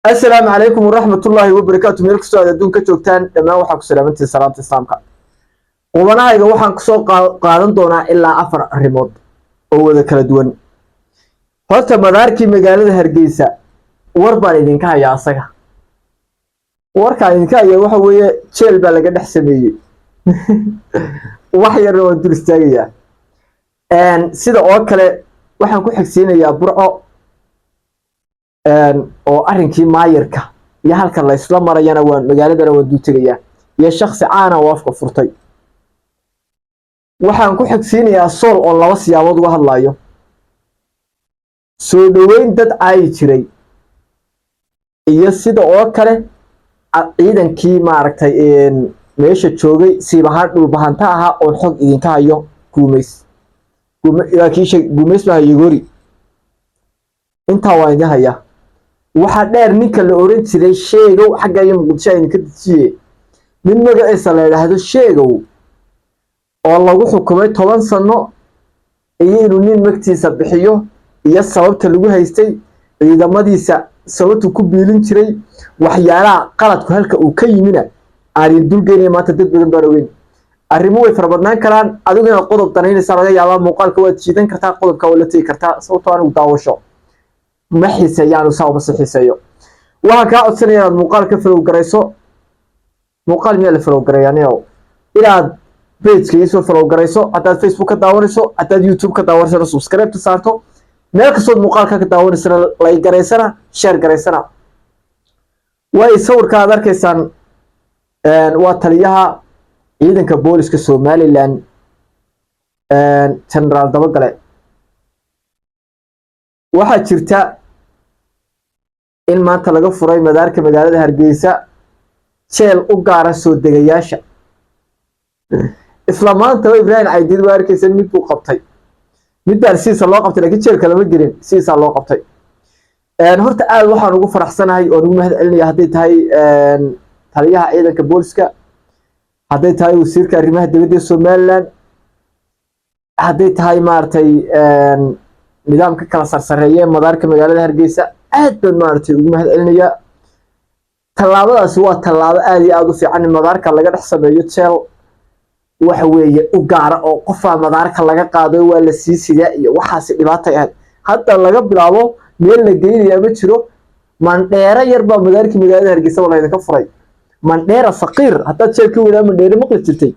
السلام عليكم ورحمة الله وبركاته ميل كستoo aad adduunka joogtaan dhammaan waxaa ku salaamantii salaamta islaamka qubanahayga waxaan kusoo qaadan doonaa ilaa 4 arrimood oo wada kala duwan. horta madaarkii magaalada Hargeysa war baan idinka hayaa asaga. warka idinka hayaa waxa weeye jeel baa laga dhex sameeyay wax yar oo dul istaagaya sida oo kale waxaan ku xigsiinayaa Burco oo arrinkii maayirka iyo halka la isla marayana waa magaaladana waa duutagaya iyo shakhsi caana oo afka furtay. waxaan ku xigsiinayaa Sool oo laba siyaabood uga hadlayo soo dhaweyn dad ay jiray iyo sida oo kale ciidankii maaragtay meesha joogay siibahaan dhul bahanta ahaa oo xog idinka hayo guumeys baa yigori inta waa idin hayaa. waxa dheer ninka la oran jiray sheegow xagga iyo Muqdisho ay ka dajiyay nin magaciisa la yiraahdo sheegow oo lagu xukumay 10 sano iyo inuu nin magtiisa bixiyo iyo sababta lagu haystay ciidamadiisa sababtu ku biilin jiray waxyaalaha qaladku halka uu ka yimina aan dulgeynay maanta dad badan baa ogeyn arrimo way farbadnaan karaan adiguna qodob danaynaysa laga yaabaa muuqaalka waad jiidan kartaa qodobka wala tii kartaa sababtoo aan u daawasho ma xiiseeyaan oo ma xiiseeyo waxa ka codsanayaan muuqaalka follow garayso muuqaal meel follow garayanayo inaad page-ka soo follow garayso hadaad Facebook ka daawanayso hadaad YouTube ka daawanayso subscribe ta saarto meel kastoo muuqaalka ka daawanayso like garaysana share garaysana way sawirka aad arkaysaan waa taliyaha ciidanka booliska Somaliland General Dabagale. waxaa jirta in maanta laga furay madaarka magaalada Hargeysa jeel u gaara soo degayaasha isla maanta Ibrahim Aydid waa arkaysan mid uu qabtay mid darsiisa loo qabtay laakiin jeelka lama gelin siisa loo qabtay. horta aad waxaan ugu faraxsanahay oo ugu mahad celinayaa haday tahay taliyaha ciidanka booliska haday tahay wasiirka arrimaha dibadda Somaliland haday tahay maartay nidaamka kala sarsareeyay madaarka magaalada Hargeysa aad baan maartay ugu mahad celinayaa. talaabadaas waa talaabo aad iyo aad u fiican madaarka laga dhex sameeyo jeel waxa weeye u gaara oo qofka madaarka laga qaado waa la siisiyaa iyo waxaas dhibaato ah hadda laga bilaabo meel la geeyay ma jiro mandheera yar baa madaarka magaalada Hargeysa wala idinka furay mandheera faqiir hadda jeelka wada mandheera maqli jirtay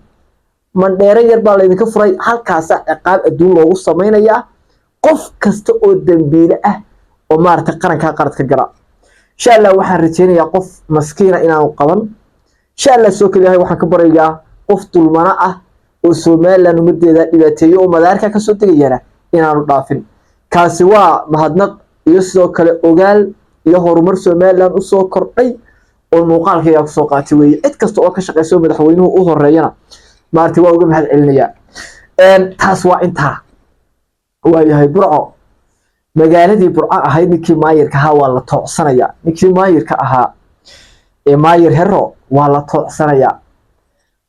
mandheera yar baa la idinka furay halkaas ciqaab adduun loogu sameeynaya qof kasta oo dambiile ah oo maarta qaranka qaradka gala insha Allah waxaan rajeynayaa qof maskiina inaan qaban insha Allah soo kaliya waxaan ka barayaa qof dulmana ah oo Somaliland umadeeda dhibaateeyo oo madaarka ka soo tagayana inaanu dhaafin kaasi waa mahadnaq iyo sidoo kale ogaal iyo horumar Somaliland u soo kordhay oo muuqaalkayga ku soo qaatay weey cid kasta oo ka shaqeyso madaxweynuhu u horeeyana maartii waa uga mahad celinayaa. taas waa intaa waayahay Burco magaaladii Burco ahayd ninkii maayirka ahaa waa la toocsanayaa ninkii maayirka ahaa ee maayir hero waa la toocsanayaa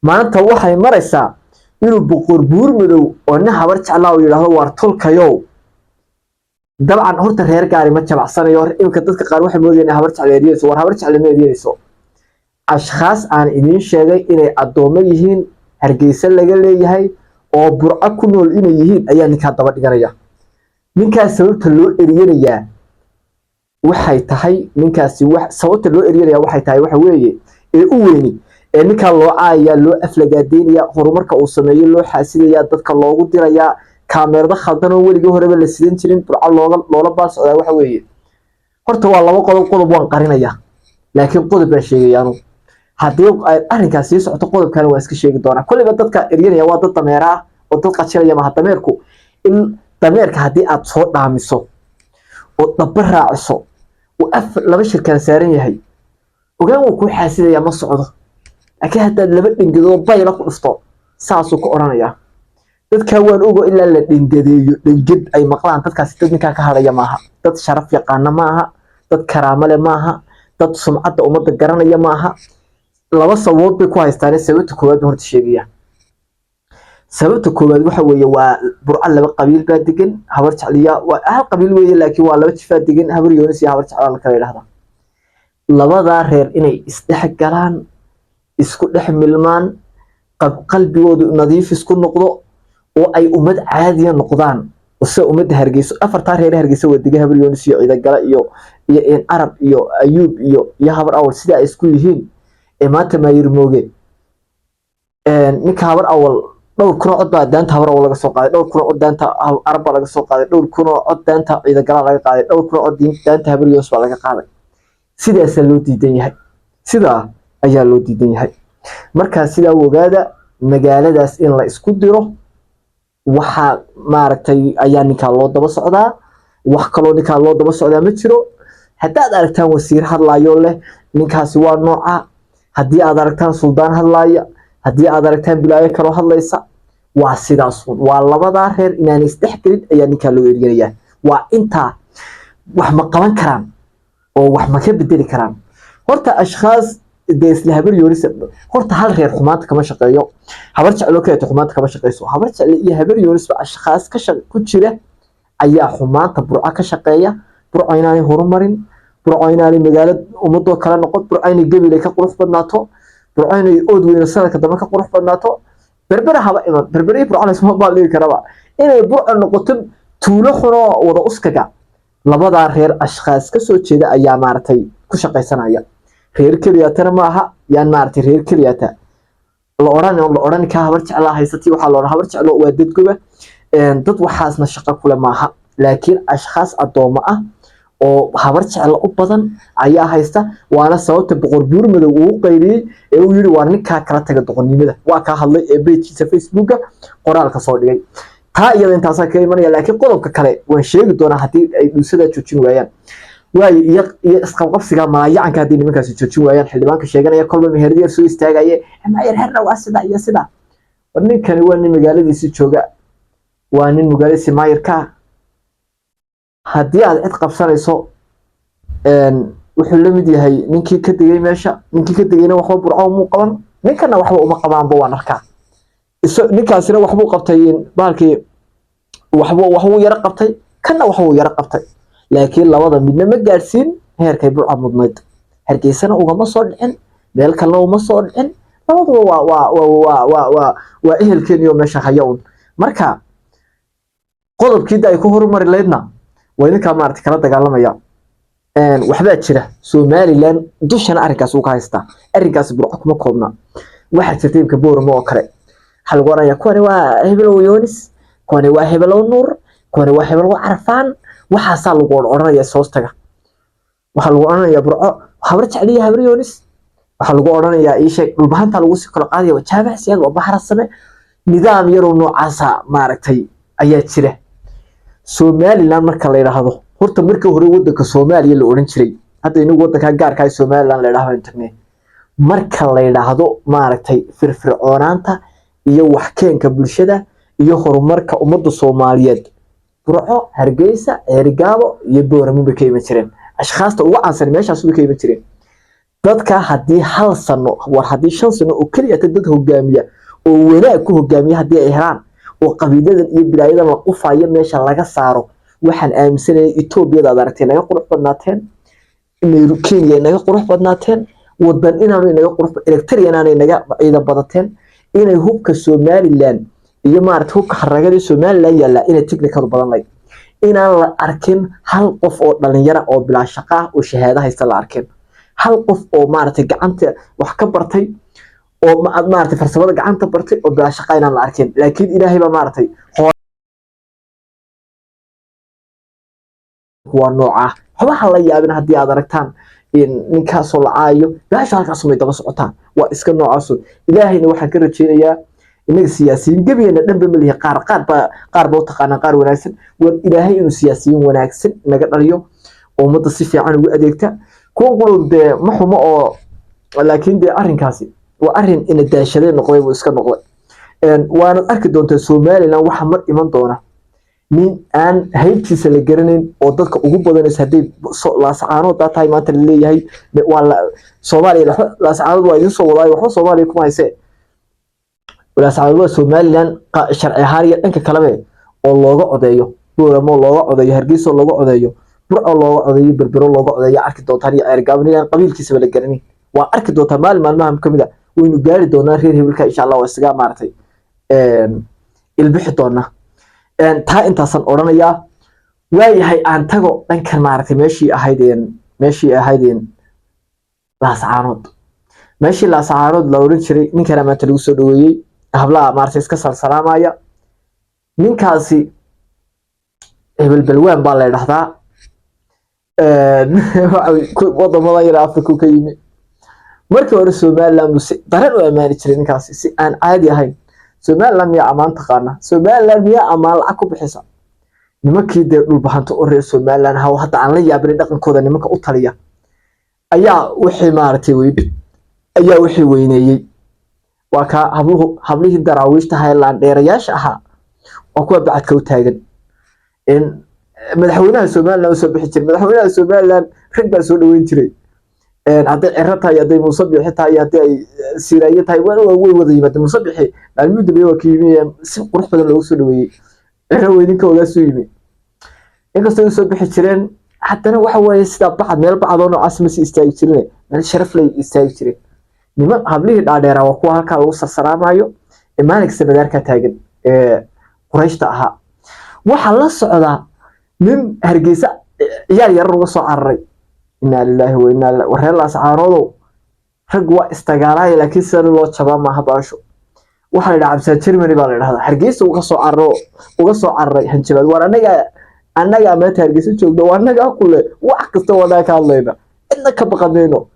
maanta waxay maraysaa inuu boqor buur madow oo nin habar jeclaa oo yiraahdo war tolkayo dabcan horta reer gaari ma jabacsanayo imka dadka qaar waxay moodayaan habar jecleeyayso war habar jecleeyayso ashxaas aan idin sheegay inay adoomo yihiin Hargeysa laga leeyahay oo Burco ku nool inay yihiin ayaa ninka daba dhiganaya ninkaas sababta loo eriyanayaa waxay tahay ninkaasi wax sababta loo eriyanayaa waxay tahay waxa weeye ee u weyni ee ninka loo caaya loo aflagaadeynaya horumarka uu sameeyo loo xaasidaya dadka loogu diraya kaamirada khaldan oo weliga horeba la sidan jirin Burco loola baal socdaa waxa weeye horta waa laba qodob waan qarinaya laakiin qodob baa sheegayaan haddii ay arrinkaas sii socoto qodobkan waa iska sheegi doonaa kulliba dadka eryanaya waa dad dameera oo dad qajilaya ma dameerku in dameerka haddii aad soo dhaamiso oo dabba raaciso oo laba shirkan saaran yahay ogaan uu ku xaasidaya ma socdo laakiin haddaad laba dhingido bayla ku dhufto saasuu ku oranaya dadka waan ogo ilaa la dhingadeeyo dhingid ay maqlaan dadkaasi dad ninka ka hadlaya maaha dad sharaf yaqaan maaha dad karaamo leh maaha dad sumcadda ummadda garanaya maaha laba sababood bay ku haystaan sababta koowaad horta sheegaya sababta koowaad waxa weeye waa Burco laba qabiil baa degan habar jecliya waa hal qabiil weeye laakiin waa laba jifa degan habar yoonis iyo habar jeclaa la kala yiraahdo labadaa reer inay isdhex galaan isku dhex milmaan qalbigoodu nadiif isku noqdo oo ay ummad caadiya noqdaan sida ummadda Hargeysa afartaa reer Hargeysa wadiga habar yoonis iyo ciidagala iyo Arab iyo Ayuub iyo habar awal sida ay isku yihiin ee maanta ma yirmooge ninka habar awal dhowr kun oo cod baa daanta habar awal laga soo qaaday dhowr kun oo cod daanta Arab laga soo qaaday dhowr kun oo cod daanta ciidagala laga qaaday dhowr kun oo cod daanta habar yoonis baa laga qaaday sidaas loo diidan yahay sida ayaa loo diidan yahay marka sida ogaada magaaladaas in la isku diro waxa maaragtay ayaa ninka loo daba socdaa wax kale ninka loo daba socdaa ma jiro hadaad aragtaan wasiir hadlaayo leh ninkaasi waa nooca hadii aad aragtaan suldaan hadlaaya hadii aad aragtaan bilaayo kale hadlaysa waa sidaas waa labada reer inaan isdhexgelin ayaa ninka loo eryanayaa waa inta wax ma qaban karaan oo wax ma ka bedeli karaan horta ashkhas isla habar yoonis horta hal reer xumaanta kama shaqeeyo habar jeclo ka xumaanta kama shaqeyso habar jeclo iyo habar yoonis ba ashkhas ka ku jira ayaa xumaanta burca ka shaqeeya burca inaanay horumarin burca inaanay magaalada ummadoo kala noqon burca inay gabilay ka qurux badnaato burca inay ood weyn sanadka dambe ka qurux badnaato berbera haba iman berbera burca la isma baaldhigi karaba inay burca noqoto tuulo xuno wada uskaga labada reer ashkhas ka soo jeeda ayaa maartay ku shaqeysanaya reer kaliya ma aha yaan maartay reer kaliya la oran ka habar jeclaa haysatay waxa loo habar jeclo waa dad goba dad waxaasna shaqo kule maaha laakiin ashkhas adooma ah oo habar jeclo u badan ayaa haysta waana sababta boqor buur madow uu qayriyay ee uu yiri waa ninka kala taga doqonnimada waa ka hadlay ee page-kiisa Facebook qoraalka soo dhigay taa iyada intaas ka imanaya laakiin qodobka kale waan sheegi doonaa hadii ay dhulsada joojin waayaan way iyo isqabqabsiga maayaanka hadii nimankaasi joojin waayaan xildhibaanka sheeganaya kolba meherdiya soo istaagay ama yarna waa sida iyo sida ninkani waa nin magaaladiisa jooga waa nin magaaladiisa maayirka hadii aad cid qabsanayso wuxuu la mid yahay ninkii ka digay meesha ninkii ka digayna waxba burco mu qaban ninkana waxba uma qabaanba waan arkaa ninkaasina waxbuu qabtay baalkii waxbuu yara qabtay kana waxbuu yara qabtay laakiin labada midna ma gaarsiin heerkay burca mudnayd Hargeysana ugama soo dhicin meel kale uma soo dhicin labaduba waa ehelkeen iyo meesha hayoon marka qodobkii ay ku horumari leedna way ninka maartay kala dagaalamaya waxba jira Somaliland dushana arrinkaas uu ka haysta arrinkaas burco kuma koobna waxa jirtay ka boormo oo kale hal gooraya kuwani waa hebel yoonis kuwani waa hebel nuur kuwani waa hebel carfaan waxa lagu oranaya soostaga waxa lagu oranaya burco habar jecliya habar yoonis waxa lagu oranaya ii sheeg dhulbaanta lagu sii kala qaadayo jaabacsiyad oo bahar same nidaam yar oo noocaasa maaragtay ayaa jira Somaliland marka la yiraahdo horta marka hore wadanka Soomaaliya la oran jiray hadda inagu wadanka gaarka ah Somaliland la yiraahdo internet marka la yiraahdo maaragtay firfircoonaanta iyo wax keenka bulshada iyo horumarka ummadda Soomaaliyeed burco Hargeysa Ergaabo iyo Booramo bay ka iman jireen ashkhasta ugu caansan meeshaas bay ka iman jireen dadka hadii hal sano war hadii 5 sano oo kaliya dad hogaamiya oo wanaag ku hogaamiya hadii ay helaan oo qabiiladan iyo bilaayadan la qufaayo meesha laga saaro waxaan aaminsanahay Ethiopia aad aragtay naga qurux badnaateen Kenya naga qurux badnaateen wadan inaanu naga qurux electric inaanu naga ciidan badateen inay hubka Somaliland iyo maartay hubka xaragada Somaliland yalla inay technical badan lay inaan la arkin hal qof oo dhalinyaro oo bilaa shaqo ah oo shahaado haysta la arkin hal qof oo maartay gacanta wax ka bartay oo maartay farsamada gacanta bartay oo bilaa shaqo inaan la arkin laakiin Ilaahay ba maartay waa nooca waxa la yaabin hadii aad aragtaan in ninkaas oo la caayo baasha halkaas ma daba socotaan waa iska noocaas Ilaahayna waxaan ka rajeynayaa inaga siyaasiyiin gabiyeena dhanba maliya qaar ba u taqaana qaar wanaagsan war Ilaahay inuu siyaasiyiin wanaagsan naga dhaliyo oo ummadda si fiican ugu adeegta kuwan qulubde ma xumo oo laakiin de arrinkaasi waa arrin in daashadeen noqday oo iska noqday waana arki doontaa Somaliland waxa mar iman doona nin aan haybtiisa la garanayn oo dadka ugu badan hadii la sacaano tahay maanta la leeyahay waa Soomaaliya la sacaano waa idin soo waday waxa Soomaaliya kuma hayse wala sacaano Somaliland sharci ahaan dhanka kale oo looga codeeyo Booramo looga codeeyo Hargeysa looga codeeyo burco looga codeeyo berbero looga codeeyo arki doontaan iyo ergaabniyaan qabiilkiisa wala garanin waa arki doontaa maalmaha kamid ah waynu gaari doonaa reer hebelka insha Allah waa isaga maartay ilbixi doona taa intaasan oranayaa waayahay aan tago dhankan maartay meeshii ahaydeen laascaanood meeshii laascaanood la oran jiray ninkana maanta lagu soo dhaweeyay hablaha maartay iska salsalaamaya ninkaasi hebel balwaan baa la yiraahdaa wadamada yar Afrika ka yimi markii hore Soomaaliland daran u amaani jiray ninkaasi si aan caadi ahayn Soomaaliland miya amaan taqaana Soomaaliland miya amaan lacag ku bixisa nimankii dhul bahanto oo reer Soomaaliland hadda aan la yaabin dhaqankooda nimanka u taliya ayaa wixii maartay weyneeyay waa ka hablihii daraawiishta Highland dheerayaasha ahaa oo kuwa bacadka u taagan in madaxweynaha Soomaaliland soo bixi jiray madaxweynaha Soomaaliland rag baa soo dhaweyn jiray haday cirata haday musabixi tahay haday siraayo tahay way wada yimaadeen musabixi maalmada bay wakiimiyeen si qurux badan loogu soo dhaweeyay weydinka uga soo yimi inkastoo soo bixi jireen haddana waxa weeye sida bacad meel bacad oo noocaas ma si istaagi jireen meel sharaf leh istaagi jireen niman hablihii dhaadheera waa kuwa halka lagu sarsaraamayo maalinka sanadka taagan qurayshta ahaa waxa la socda nin Hargeysa yar uga soo cararay inna lillahi wa inna ilaihi wa raji'un rag waa istagaalay laakiin sida loo jabaa ma habaasho waxa la dhaabsan Germany baa la yiraahdaa Hargeysa uga soo cararay hanjabad war anaga ma Hargeysa joogdo waa anaga kule wax kasta wada ka hadlayna inna ka baqadeyno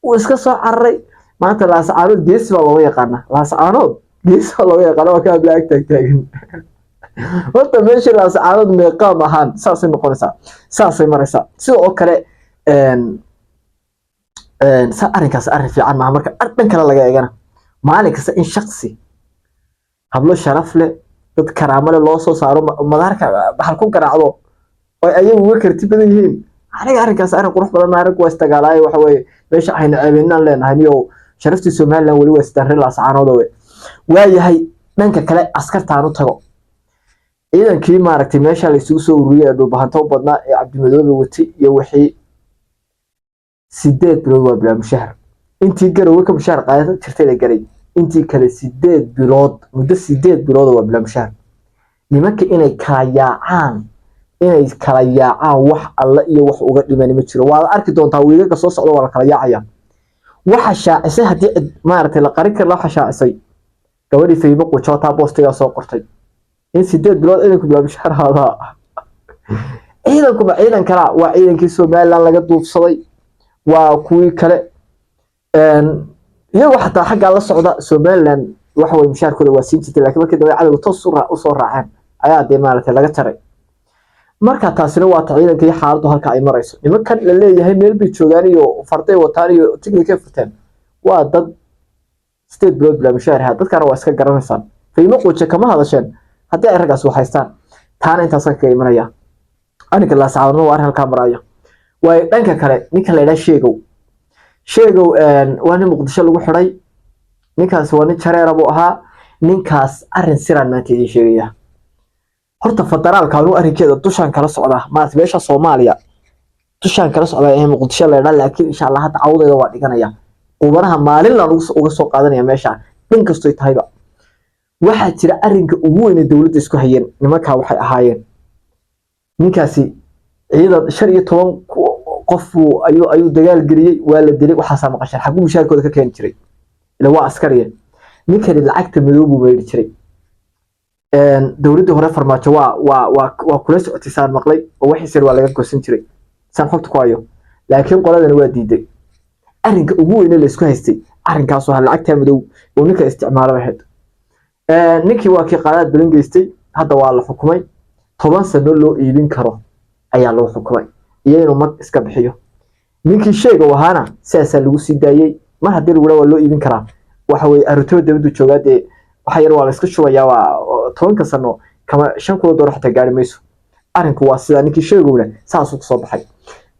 uu iska soo cararay maanta laascaanood gees baa loo yaqaana laascaanood gees baa loo yaqaana waa ka black tagin horta meesha laascaanood meeqaam ahaan saasay noqonaysaa saasay maraysaa sidoo kale arrinkaas arrin fiican ma marka dhan kale laga eegana maalin kasta in shakhsi hablo sharaf leh dad karaamo leh loo soo saaro madaarka bahal ku garaacdo oo ayagu uga karti badan yihiin aniga arrinkaas arrin qurux badan arag waa istagaalay waxa weeye meesha ayna ceebinaan leenahay iyo sharaftii Soomaaliland wali waa istaan laascaanood waayahay dhanka kale askartaan u tago ciidankii maaragtay meesha la isugu soo ururiyay dhul bahanto badnaa ee Cabdimadoobe wati iyo wixii 8 bilood waa bilaa mushahar intii garowe ka mushahar qaadan jirtay la garay intii kale 8 bilood muddo 8 bilood waa bilaa mushahar nimanka inay kala yaacaan wax alla iyo wax uga dhiman ma jiro waa arki doontaa wiigaga soo socdo wala kala yaacaya waxa shaacisay hadii maaragtay la qarin karo waxa shaacisay gabadhii Facebook wajota postiga soo qortay in 8 bilood ciidanku bilaa mushahar hada ciidan kala waa ciidankii Soomaaliland laga duubsaday waa kuwii kale iyagu xataa xagga la socda Soomaaliland waxa way mushaarkooda waa siin jirtay laakiin markii dambe cadawga toos u soo raaceen ayaa deemaanka laga taray marka taasina waa ciidankii xaaladdu halka ay marayso nimankan la leeyahay meel bay joogaan iyo farday wataan iyo tigniika furteen waa dad 8 bilood bila mushaar dadkana waa iska garanaysan qiimo qoje kama hadasheen haddii ay ragaas waxaystaan taana intaas ka imanaya aniga la saacadno waa halka maraya way dhanka kale ninka la yiraahdo sheegow waa nin Muqdisho lagu xiray ninkaas waa nin jareer abu ahaa ninkaas arrin siraan maanta idin sheegaya horta federaalka uu arrinkeeda dushan kala socda maanta meesha Soomaaliya dushan kala socda ee Muqdisho la yiraahdo laakiin insha Allah hadda cawdeeda waa dhiganaya qubaraha maalin la uga soo qaadanaya meesha in kasto ay tahayba waxa jira arrinka ugu weyn ee dawladda isku hayeen nimanka waxay ahaayeen ninkaasi ciidan 15 qof ayuu dagaal galiyay waa la dilay waxa saama qashan xagu mushaarkooda ka keen jiray ila waa askariye ninkani lacagta madoob uu meeyay jiray dawladda hore farmaajo waa kula socotisaan maqlay oo wixii sir waa laga goosan jiray san xogta ku ayo laakiin qoladana waa diiday arrinka ugu weyn ee la isku haystay arrinkaas waa lacagta madoob oo ninka isticmaalo waxa ninkii waa kii qaadaad badan geystay hadda waa la xukumay 10 sano loo iibin karo ayaa loo xukumay iyadoo mag iska bixiyo ninkii sheega wahaana saasa lagu sii daayay mar hadii lagu waa loo iibin karaa waxa way arrinto dawladdu joogaade waxa yar waa la iska shubayaa waa 10 sano kama 5 kulo door xataa gaari mayso arrinku waa sida ninkii sheegowna saas uu soo baxay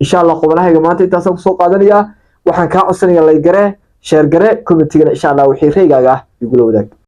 insha Allah qobolahayga maanta intaas ku soo qaadanaya waxaan ka codsanayaa like gare share gare comment-gana insha Allah wixii reegaaga igu la wadaag